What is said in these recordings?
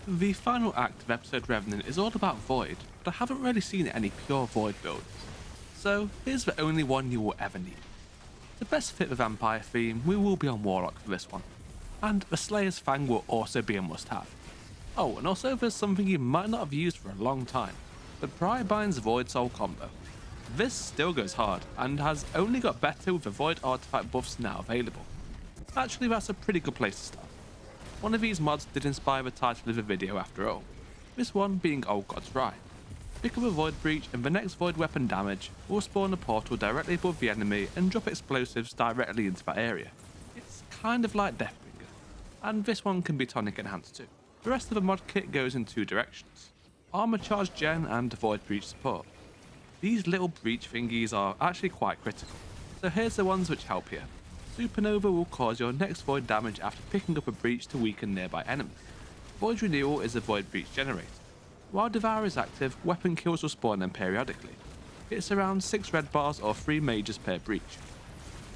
The final act of episode Revenant is all about Void, but I haven't really seen any pure Void builds. So here's the only one you will ever need. To best fit the vampire theme, we will be on Warlock for this one, and the Slayer's Fang will also be a must-have. Oh, and also there's something you might not have used for a long time, the Brybind's Void Soul combo. This still goes hard, and has only got better with the Void artifact buffs now available. Actually, that's a pretty good place to start. One of these mods did inspire the title of the video after all, this one being Old God's Ride. Pick up a Void Breach and the next Void weapon damage will spawn a portal directly above the enemy and drop explosives directly into that area. It's kind of like Deathbringer, and this one can be tonic enhanced too. The rest of the mod kit goes in two directions, Armour Charge Gen and Void Breach support. These little breach thingies are actually quite critical, so here's the ones which help here. Supernova will cause your next Void damage after picking up a breach to weaken nearby enemies. Void Renewal is a Void Breach generator. While Devour is active, weapon kills will spawn them periodically. It's around 6 red bars or 3 mages per breach.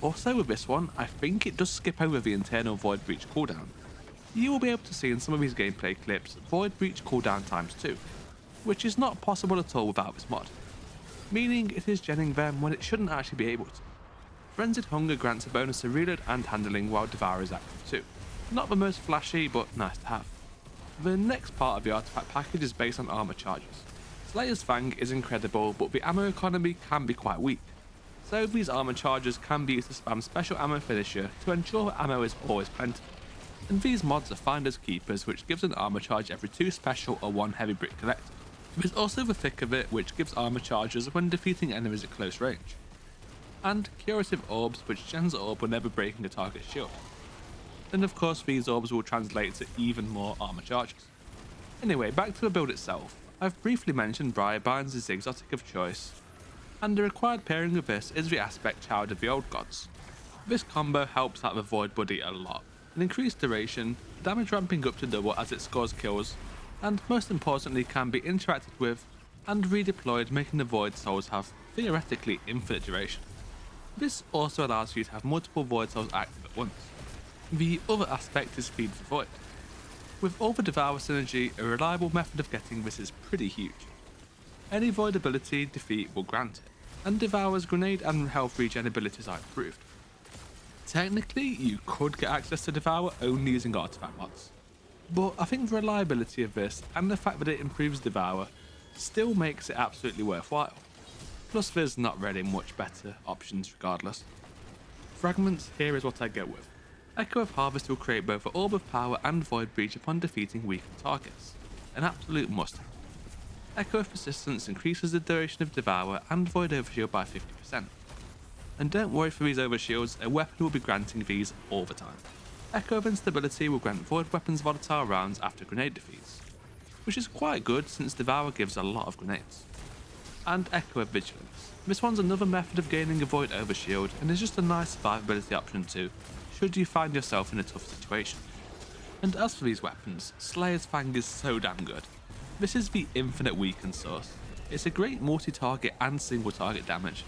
Also with this one, I think it does skip over the internal Void Breach cooldown. You will be able to see in some of these gameplay clips Void Breach cooldown times 2, which is not possible at all without this mod, meaning it is genning them when it shouldn't actually be able to. Frenzied Hunger grants a bonus to reload and handling while Devour is active too. Not the most flashy, but nice to have. The next part of the artifact package is based on armour charges. Slayer's Fang is incredible, but the ammo economy can be quite weak. So these armour charges can be used to spam special ammo finisher to ensure that ammo is always plentiful. And these mods are Finders Keepers, which gives an armour charge every 2 special or 1 heavy brick collected. There's also the Thick of It, which gives armour charges when defeating enemies at close range. And Curative Orbs, which gens orb whenever breaking a target's shield. And of course these orbs will translate to even more armour charges. Anyway, back to the build itself. I've briefly mentioned Brybind's is the exotic of choice, and the required pairing of this is the Aspect Child of the Old Gods. This combo helps out the Void Buddy a lot. An increased duration, damage ramping up to double as it scores kills, and most importantly can be interacted with and redeployed, making the Void Souls have theoretically infinite duration. This also allows you to have multiple Void Souls active at once. The other aspect is Feed the Void. With all the Devour synergy, a reliable method of getting this is pretty huge. Any Void ability defeat will grant it, and Devour's grenade and health regen abilities are improved. Technically, you could get access to Devour only using artifact mods, but I think the reliability of this and the fact that it improves Devour still makes it absolutely worthwhile. Plus there's not really much better options regardless. Fragments here is what I go with. Echo of Harvest will create both an Orb of Power and Void Breach upon defeating weakened targets, an absolute must-have. Echo of Persistence increases the duration of Devour and Void Overshield by 50%. And don't worry for these overshields, a weapon will be granting these all the time. Echo of Instability will grant Void Weapons volatile rounds after grenade defeats, which is quite good since Devour gives a lot of grenades. And Echo of Vigilance. This one's another method of gaining a Void Overshield and is just a nice survivability option too, should you find yourself in a tough situation. And as for these weapons, Slayer's Fang is so damn good. This is the infinite weaken source. It's a great multi-target and single target damage,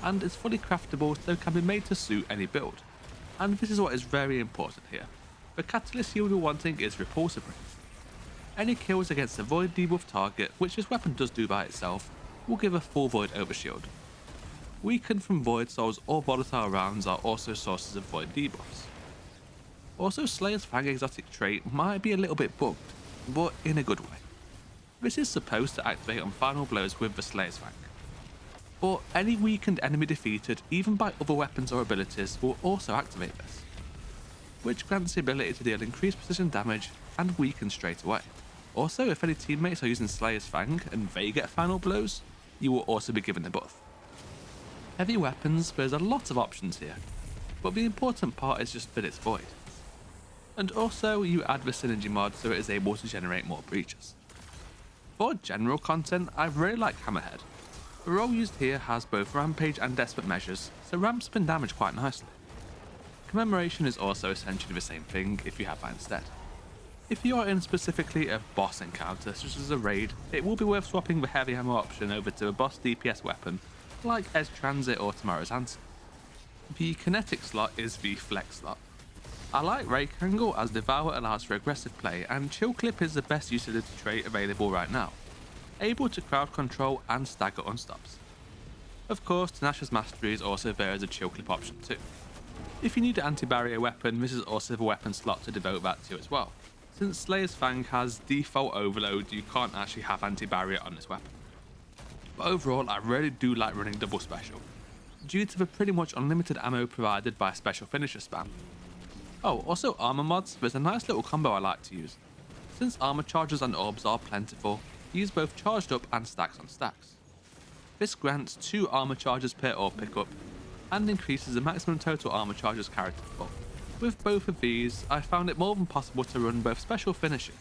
and it's fully craftable so can be made to suit any build. And this is what is very important here. The catalyst yield you're wanting is Repulsive Ring. Any kills against a Void debuff target, which this weapon does do by itself, will give a full Void Overshield. Weakened from Void Souls or volatile rounds are also sources of Void debuffs. Also, Slayer's Fang exotic trait might be a little bit bugged, but in a good way. This is supposed to activate on final blows with the Slayer's Fang, but any weakened enemy defeated, even by other weapons or abilities, will also activate this, which grants the ability to deal increased precision damage and weaken straight away. Also, if any teammates are using Slayer's Fang and they get final blows, you will also be given a buff. Heavy weapons, there's a lot of options here, but the important part is just that it's Void. And also, you add the Synergy mod so it is able to generate more breaches. For general content, I really like Hammerhead. The role used here has both Rampage and Desperate Measures, so ramps spin damage quite nicely. Commemoration is also essentially the same thing if you have that instead. If you are in specifically a boss encounter such as a raid, it will be worth swapping the heavy ammo option over to a boss DPS weapon like Edge Transit or Tomorrow's Answer. The kinetic slot is the flex slot. I like Rake Angle as Devour allows for aggressive play, and Chill Clip is the best utility trait available right now, able to crowd control and stagger unstops. Of course, Tenacious Mastery is also there as a Chill Clip option too. If you need an anti-barrier weapon, this is also the weapon slot to devote that to as well. Since Slayer's Fang has default overload, you can't actually have anti-barrier on this weapon. But overall, I really do like running double special, due to the pretty much unlimited ammo provided by special finisher spam. Oh, also armour mods, there's a nice little combo I like to use. Since armour charges and orbs are plentiful, use both charged up and stacks on stacks. This grants 2 armour charges per orb pickup, and increases the maximum total armour charges carried to 4. With both of these, I found it more than possible to run both special finishing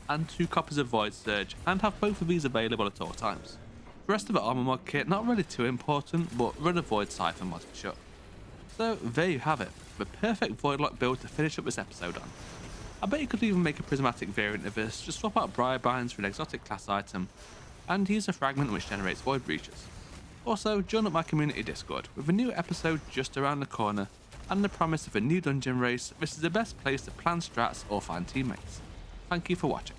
and 2 copies of Void Surge, and have both of these available at all times. The rest of the armour mod kit not really too important, but run a Void Cypher mod for sure. So there you have it, the perfect Voidlock build to finish up this episode on. I bet you could even make a prismatic variant of this, just swap out Briar Binds for an exotic class item, and use a fragment which generates Void Breaches. Also, join up my community Discord, with a new episode just around the corner, and the promise of a new dungeon race. This is the best place to plan strats or find teammates. Thank you for watching.